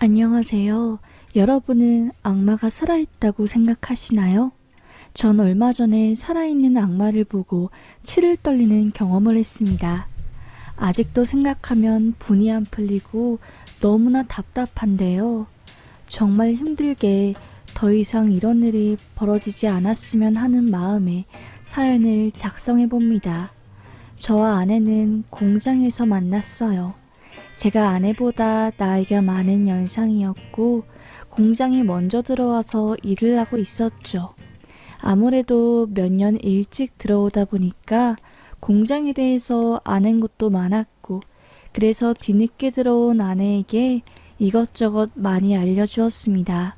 안녕하세요. 여러분은 악마가 살아있다고 생각하시나요? 전 얼마 전에 살아있는 악마를 보고 치를 떨리는 경험을 했습니다. 아직도 생각하면 분이 안 풀리고 너무나 답답한데요. 정말 힘들게 더 이상 이런 일이 벌어지지 않았으면 하는 마음에 사연을 작성해 봅니다. 저와 아내는 공장에서 만났어요. 제가 아내보다 나이가 많은 연상이었고 공장에 먼저 들어와서 일을 하고 있었죠. 아무래도 몇 년 일찍 들어오다 보니까 공장에 대해서 아는 것도 많았고, 그래서 뒤늦게 들어온 아내에게 이것저것 많이 알려주었습니다.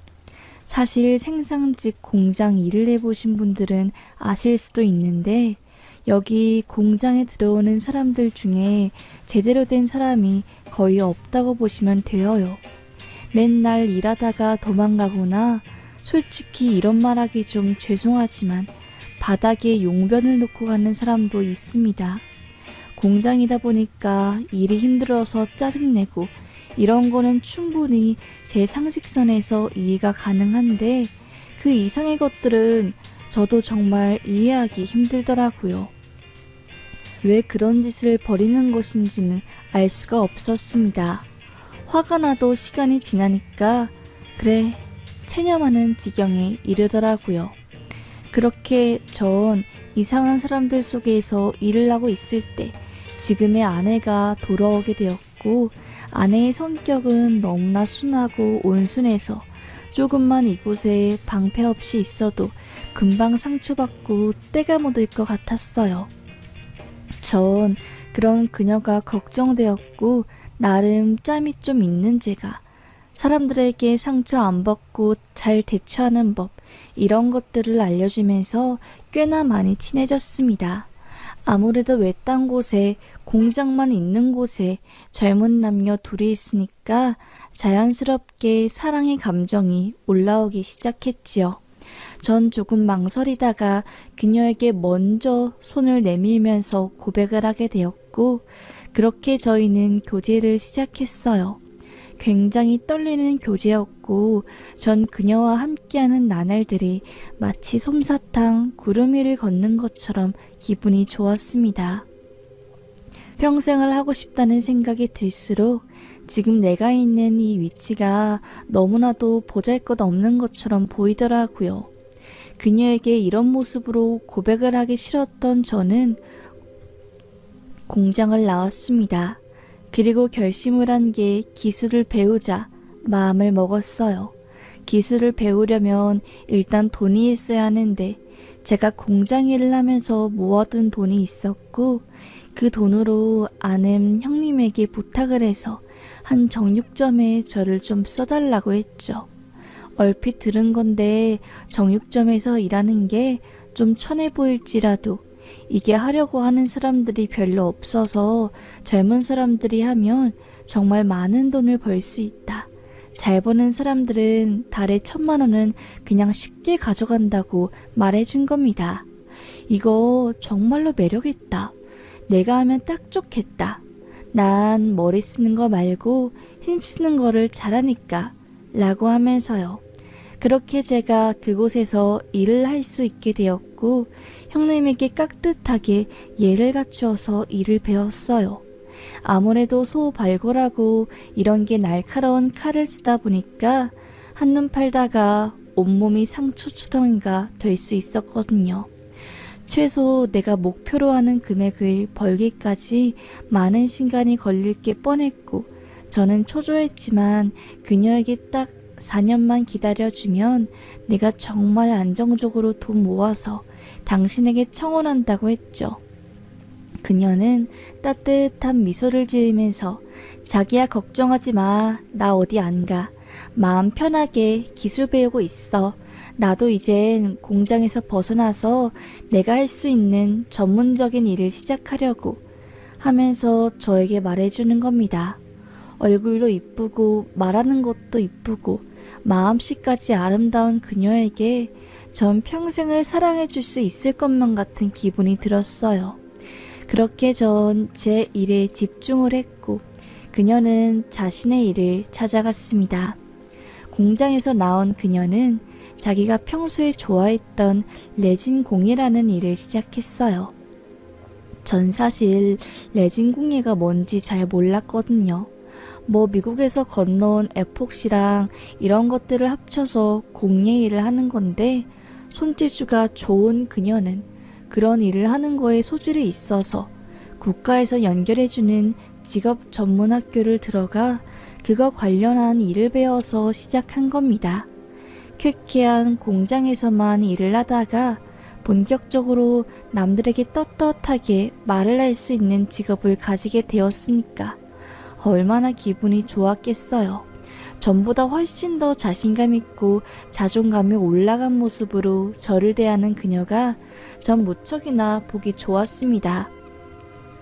사실 생산직 공장 일을 해보신 분들은 아실 수도 있는데, 여기 공장에 들어오는 사람들 중에 제대로 된 사람이 거의 없다고 보시면 되어요. 맨날 일하다가 도망가거나, 솔직히 이런 말하기 좀 죄송하지만 바닥에 용변을 놓고 가는 사람도 있습니다. 공장이다 보니까 일이 힘들어서 짜증내고 이런 거는 충분히 제 상식선에서 이해가 가능한데, 그 이상의 것들은 저도 정말 이해하기 힘들더라고요. 왜 그런 짓을 벌이는 것인지는 알 수가 없었습니다. 화가 나도 시간이 지나니까 그래, 체념하는 지경에 이르더라고요. 그렇게 전 이상한 사람들 속에서 일을 하고 있을 때 지금의 아내가 돌아오게 되었고, 아내의 성격은 너무나 순하고 온순해서 조금만 이곳에 방패 없이 있어도 금방 상처받고 때가 묻을 것 같았어요. 전 그런 그녀가 걱정되었고, 나름 짬이 좀 있는 제가 사람들에게 상처 안 받고 잘 대처하는 법, 이런 것들을 알려주면서 꽤나 많이 친해졌습니다. 아무래도 외딴 곳에, 공장만 있는 곳에 젊은 남녀 둘이 있으니까 자연스럽게 사랑의 감정이 올라오기 시작했지요. 전 조금 망설이다가 그녀에게 먼저 손을 내밀면서 고백을 하게 되었고, 그렇게 저희는 교제를 시작했어요. 굉장히 떨리는 교제였고, 전 그녀와 함께하는 나날들이 마치 솜사탕, 구름 위를 걷는 것처럼 기분이 좋았습니다. 평생을 하고 싶다는 생각이 들수록 지금 내가 있는 이 위치가 너무나도 보잘것없는 것처럼 보이더라고요. 그녀에게 이런 모습으로 고백을 하기 싫었던 저는 공장을 나왔습니다. 그리고 결심을 한 게 기술을 배우자 마음을 먹었어요. 기술을 배우려면 일단 돈이 있어야 하는데, 제가 공장 일을 하면서 모아둔 돈이 있었고, 그 돈으로 아는 형님에게 부탁을 해서 한 정육점에 저를 좀 써달라고 했죠. 얼핏 들은 건데 정육점에서 일하는 게 좀 천해 보일지라도 이게 하려고 하는 사람들이 별로 없어서 젊은 사람들이 하면 정말 많은 돈을 벌 수 있다. 잘 버는 사람들은 달에 1,000만 원은 그냥 쉽게 가져간다고 말해준 겁니다. 이거 정말로 매력있다. 내가 하면 딱 좋겠다. 난 머리 쓰는 거 말고 힘 쓰는 거를 잘하니까 라고 하면서요. 그렇게 제가 그곳에서 일을 할 수 있게 되었고, 형님에게 깍듯하게 예를 갖추어서 일을 배웠어요. 아무래도 소발골하고 이런 게 날카로운 칼을 쓰다 보니까 한눈 팔다가 온몸이 상처투덩이가 될 수 있었거든요. 최소 내가 목표로 하는 금액을 벌기까지 많은 시간이 걸릴 게 뻔했고, 저는 초조했지만 그녀에게 딱 4년만 기다려주면 내가 정말 안정적으로 돈 모아서 당신에게 청혼한다고 했죠. 그녀는 따뜻한 미소를 지으면서 자기야 걱정하지 마. 나 어디 안 가. 마음 편하게 기술 배우고 있어. 나도 이젠 공장에서 벗어나서 내가 할 수 있는 전문적인 일을 시작하려고 하면서 저에게 말해주는 겁니다. 얼굴도 이쁘고 말하는 것도 이쁘고 마음씨까지 아름다운 그녀에게 전 평생을 사랑해줄 수 있을 것만 같은 기분이 들었어요. 그렇게 전 제 일에 집중을 했고, 그녀는 자신의 일을 찾아갔습니다. 공장에서 나온 그녀는 자기가 평소에 좋아했던 레진 공예라는 일을 시작했어요. 전 사실 레진 공예가 뭔지 잘 몰랐거든요. 미국에서 건너온 에폭시랑 이런 것들을 합쳐서 공예 일을 하는 건데, 손재주가 좋은 그녀는 그런 일을 하는 거에 소질이 있어서 국가에서 연결해주는 직업 전문 학교를 들어가 그거 관련한 일을 배워서 시작한 겁니다. 쾌쾌한 공장에서만 일을 하다가 본격적으로 남들에게 떳떳하게 말을 할 수 있는 직업을 가지게 되었으니까 얼마나 기분이 좋았겠어요. 전보다 훨씬 더 자신감 있고 자존감이 올라간 모습으로 저를 대하는 그녀가 전 무척이나 보기 좋았습니다.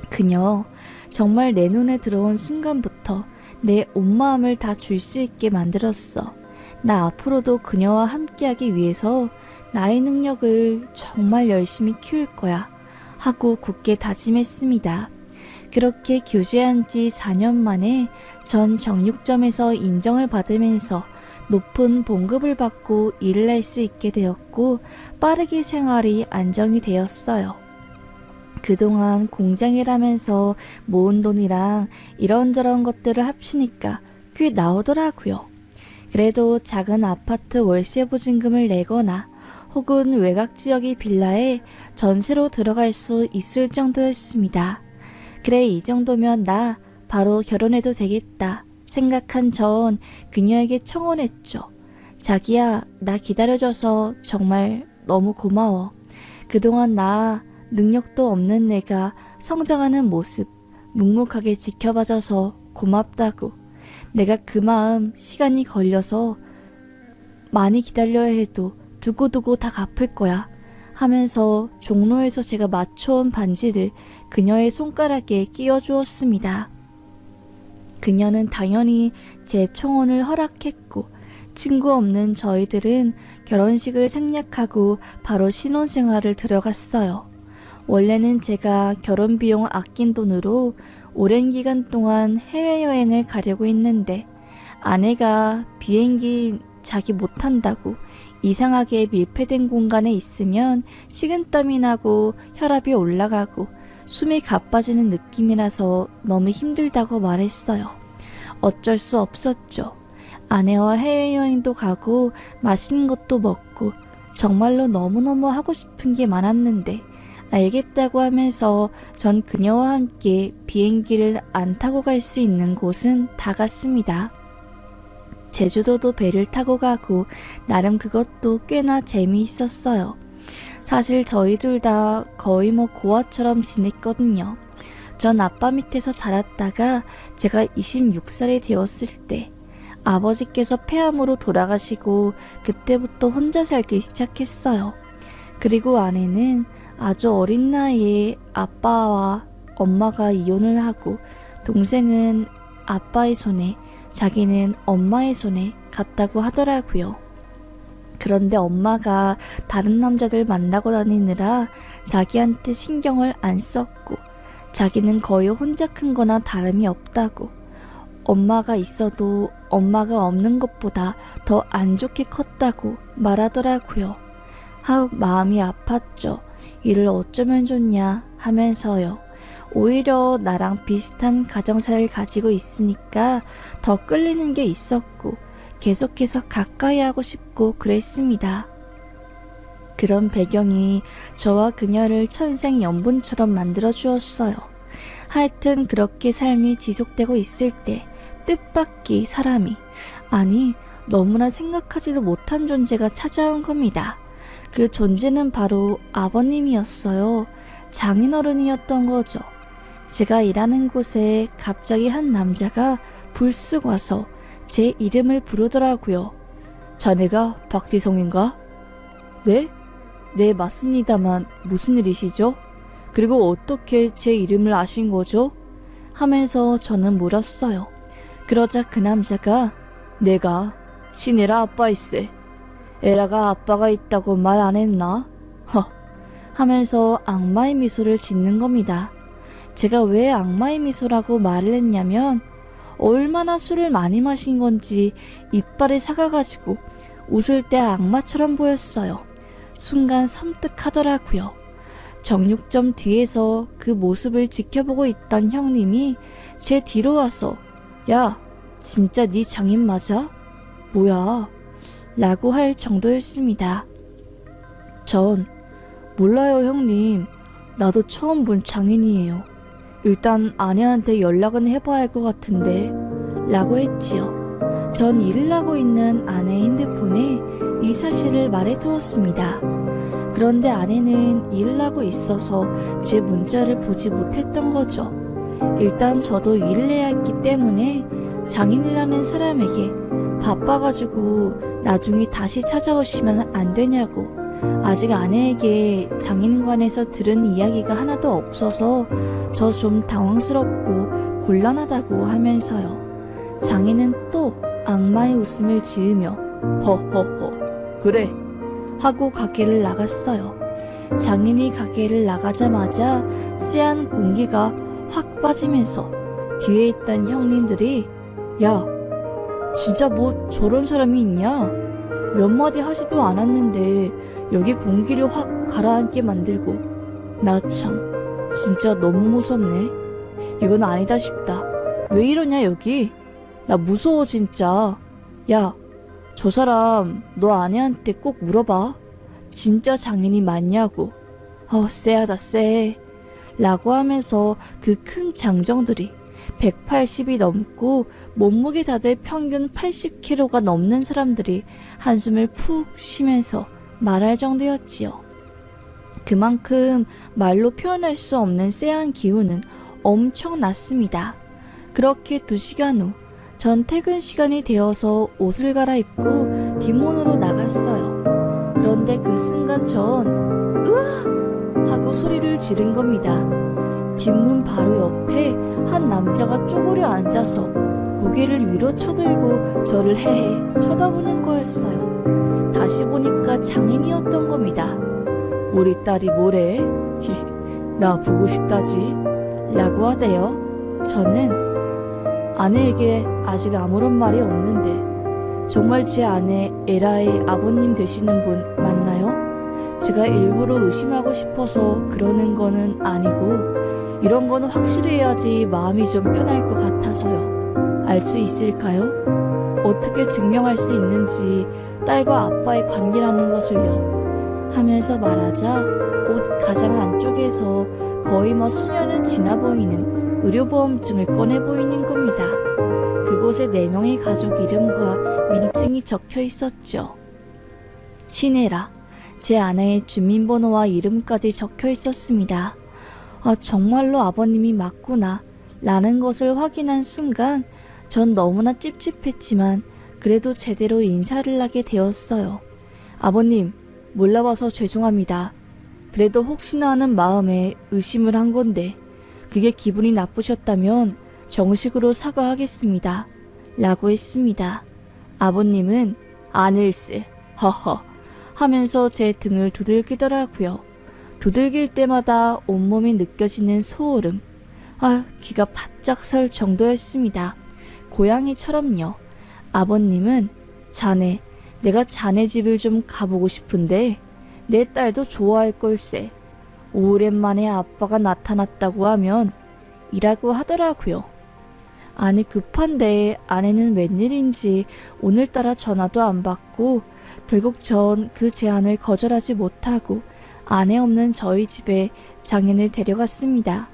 그녀 정말 내 눈에 들어온 순간부터 내 온 마음을 다 줄 수 있게 만들었어. 나 앞으로도 그녀와 함께하기 위해서 나의 능력을 정말 열심히 키울 거야 하고 굳게 다짐했습니다. 그렇게 교제한 지 4년 만에 전 정육점에서 인정을 받으면서 높은 봉급을 받고 일을 할 수 있게 되었고 빠르게 생활이 안정이 되었어요. 그동안 공장 일하면서 모은 돈이랑 이런저런 것들을 합치니까 꽤 나오더라고요. 그래도 작은 아파트 월세 보증금을 내거나 혹은 외곽 지역의 빌라에 전세로 들어갈 수 있을 정도였습니다. 그래, 이 정도면 나 바로 결혼해도 되겠다 생각한 전 그녀에게 청혼했죠. 자기야, 나 기다려줘서 정말 너무 고마워. 그동안 나 능력도 없는 내가 성장하는 모습 묵묵하게 지켜봐줘서 고맙다고. 내가 그 마음 시간이 걸려서 많이 기다려야 해도 두고두고 다 갚을 거야 하면서 종로에서 제가 맞춰온 반지를 그녀의 손가락에 끼워주었습니다. 그녀는 당연히 제 청혼을 허락했고 친구 없는 저희들은 결혼식을 생략하고 바로 신혼생활을 들어갔어요. 원래는 제가 결혼 비용 아낀 돈으로 오랜 기간 동안 해외여행을 가려고 했는데 아내가 비행기 자기 못한다고 이상하게 밀폐된 공간에 있으면 식은땀이 나고 혈압이 올라가고 숨이 가빠지는 느낌이라서 너무 힘들다고 말했어요. 어쩔 수 없었죠. 아내와 해외여행도 가고 맛있는 것도 먹고 정말로 너무너무 하고 싶은 게 많았는데 알겠다고 하면서 전 그녀와 함께 비행기를 안 타고 갈 수 있는 곳은 다 갔습니다. 제주도도 배를 타고 가고 나름 그것도 꽤나 재미있었어요. 사실 저희 둘 다 거의 고아처럼 지냈거든요. 전 아빠 밑에서 자랐다가 제가 26살이 되었을 때 아버지께서 폐암으로 돌아가시고 그때부터 혼자 살기 시작했어요. 그리고 아내는 아주 어린 나이에 아빠와 엄마가 이혼을 하고 동생은 아빠의 손에 자기는 엄마의 손에 갔다고 하더라고요. 그런데 엄마가 다른 남자들 만나고 다니느라 자기한테 신경을 안 썼고 자기는 거의 혼자 큰 거나 다름이 없다고, 엄마가 있어도 엄마가 없는 것보다 더 안 좋게 컸다고 말하더라고요. 마음이 아팠죠. 이를 어쩌면 좋냐 하면서요. 오히려 나랑 비슷한 가정사를 가지고 있으니까 더 끌리는 게 있었고 계속해서 가까이 하고 싶고 그랬습니다. 그런 배경이 저와 그녀를 천생연분처럼 만들어 주었어요. 하여튼 그렇게 삶이 지속되고 있을 때 뜻밖의 사람이, 아니 너무나 생각하지도 못한 존재가 찾아온 겁니다. 그 존재는 바로 아버님이었어요. 장인어른이었던 거죠. 제가 일하는 곳에 갑자기 한 남자가 불쑥 와서 제 이름을 부르더라고요. 자네가 박지성인가? 네? 네, 맞습니다만 무슨 일이시죠? 그리고 어떻게 제 이름을 아신 거죠? 하면서 저는 물었어요. 그러자 그 남자가 내가 신애라 아빠일세. 에라가 아빠가 있다고 말 안 했나? 하면서 악마의 미소를 짓는 겁니다. 제가 왜 악마의 미소라고 말을 했냐면 얼마나 술을 많이 마신 건지 이빨이 사가가지고 웃을 때 악마처럼 보였어요. 순간 섬뜩하더라고요. 정육점 뒤에서 그 모습을 지켜보고 있던 형님이 제 뒤로 와서 야, 진짜 네 장인 맞아? 뭐야? 라고 할 정도였습니다. 전 몰라요 형님. 나도 처음 본 장인이에요. 일단 아내한테 연락은 해봐야 할 것 같은데 라고 했지요. 전 일을 하고 있는 아내의 핸드폰에 이 사실을 말해두었습니다. 그런데 아내는 일을 하고 있어서 제 문자를 보지 못했던 거죠. 일단 저도 일을 해야 했기 때문에 장인이라는 사람에게 바빠가지고 나중에 다시 찾아오시면 안 되냐고, 아직 아내에게 장인관에서 들은 이야기가 하나도 없어서 저 좀 당황스럽고 곤란하다고 하면서요. 장인은 또 악마의 웃음을 지으며 허허허 그래 하고 가게를 나갔어요. 장인이 가게를 나가자마자 쎄한 공기가 확 빠지면서 뒤에 있던 형님들이 야, 진짜 뭐 저런 사람이 있냐? 몇 마디 하지도 않았는데 여기 공기를 확 가라앉게 만들고, 나 참 진짜 너무 무섭네. 이건 아니다 싶다. 왜 이러냐 여기? 나 무서워 진짜. 야, 저 사람 너 아내한테 꼭 물어봐. 진짜 장인이 맞냐고. 쎄하다 쎄 라고 하면서 그 큰 장정들이 180이 넘고 몸무게 다들 평균 80kg가 넘는 사람들이 한숨을 푹 쉬면서 말할 정도였지요. 그만큼 말로 표현할 수 없는 쎄한 기운은 엄청났습니다. 그렇게 2시간 후 전 퇴근 시간이 되어서 옷을 갈아입고 뒷문으로 나갔어요. 그런데 그 순간 전 으악! 하고 소리를 지른 겁니다. 뒷문 바로 옆에 한 남자가 쪼그려 앉아서 고개를 위로 쳐들고 저를 헤헤 쳐다보는 거였어요. 다시 보니까 장인이었던 겁니다. 우리 딸이 뭐래? 나 보고 싶다지? 라고 하대요. 저는 아내에게 아직 아무런 말이 없는데 정말 제 아내 에라의 아버님 되시는 분 맞나요? 제가 일부러 의심하고 싶어서 그러는 거는 아니고 이런 거는 확실해야지 마음이 좀 편할 것 같아서요. 알 수 있을까요? 어떻게 증명할 수 있는지 딸과 아빠의 관계라는 것을요. 하면서 말하자 옷 가장 안쪽에서 거의 수년은 지나 보이는 의료보험증을 꺼내 보이는 겁니다. 그곳에 4명의 가족 이름과 민증이 적혀 있었죠. 신혜라, 제 아내의 주민번호와 이름까지 적혀 있었습니다. 정말로 아버님이 맞구나 라는 것을 확인한 순간 전 너무나 찝찝했지만 그래도 제대로 인사를 하게 되었어요. 아버님, 몰라봐서 죄송합니다. 그래도 혹시나 하는 마음에 의심을 한 건데 그게 기분이 나쁘셨다면 정식으로 사과하겠습니다. 라고 했습니다. 아버님은 아닐세 허허 하면서 제 등을 두들기더라고요. 두들길 때마다 온몸에 느껴지는 소름. 귀가 바짝 설 정도였습니다. 고양이처럼요. 아버님은 자네, 내가 자네 집을 좀 가보고 싶은데 내 딸도 좋아할 걸세. 오랜만에 아빠가 나타났다고 하면 이라고 하더라고요. 아니 급한데 아내는 웬일인지 오늘따라 전화도 안 받고 결국 전 그 제안을 거절하지 못하고 아내 없는 저희 집에 장인을 데려갔습니다.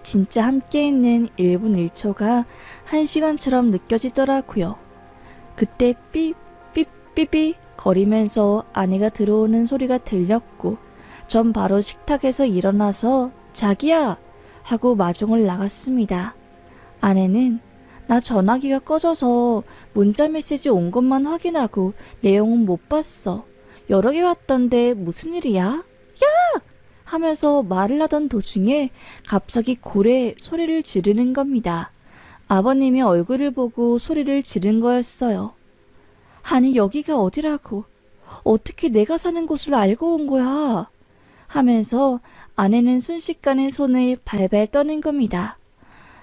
진짜 함께 있는 1분 1초가 1시간처럼 느껴지더라고요. 그때 삐삐삐삐 거리면서 아내가 들어오는 소리가 들렸고 전 바로 식탁에서 일어나서 자기야! 하고 마중을 나갔습니다. 아내는 나 전화기가 꺼져서 문자 메시지 온 것만 확인하고 내용은 못 봤어. 여러 개 왔던데 무슨 일이야? 야! 하면서 말을 하던 도중에 갑자기 고래 소리를 지르는 겁니다. 아버님이 얼굴을 보고 소리를 지른 거였어요. 아니 여기가 어디라고? 어떻게 내가 사는 곳을 알고 온 거야? 하면서 아내는 순식간에 손을 발발 떠는 겁니다.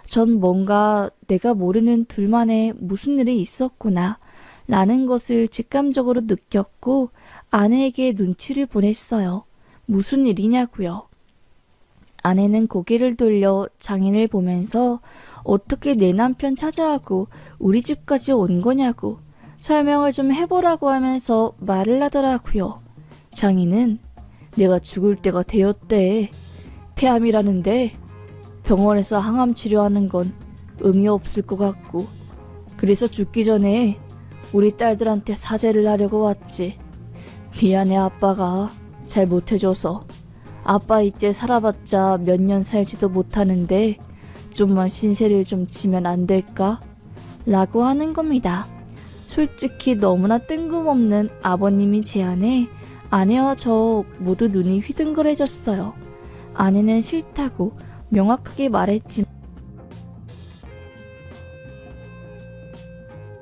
전 뭔가 내가 모르는 둘만의 무슨 일이 있었구나 라는 것을 직감적으로 느꼈고 아내에게 눈치를 보냈어요. 무슨 일이냐고요. 아내는 고개를 돌려 장인을 보면서 어떻게 내 남편 찾아하고 우리 집까지 온 거냐고 설명을 좀 해보라고 하면서 말을 하더라고요. 장인은 내가 죽을 때가 되었대. 폐암이라는데 병원에서 항암 치료하는 건 의미 없을 것 같고 그래서 죽기 전에 우리 딸들한테 사죄를 하려고 왔지. 미안해 아빠가 잘 못해줘서. 아빠 이제 살아봤자 몇 년 살지도 못하는데 좀만 신세를 좀 지면 안 될까? 라고 하는 겁니다. 솔직히 너무나 뜬금없는 아버님이 제안에 아내와 저 모두 눈이 휘둥그레졌어요. 아내는 싫다고 명확하게 말했지만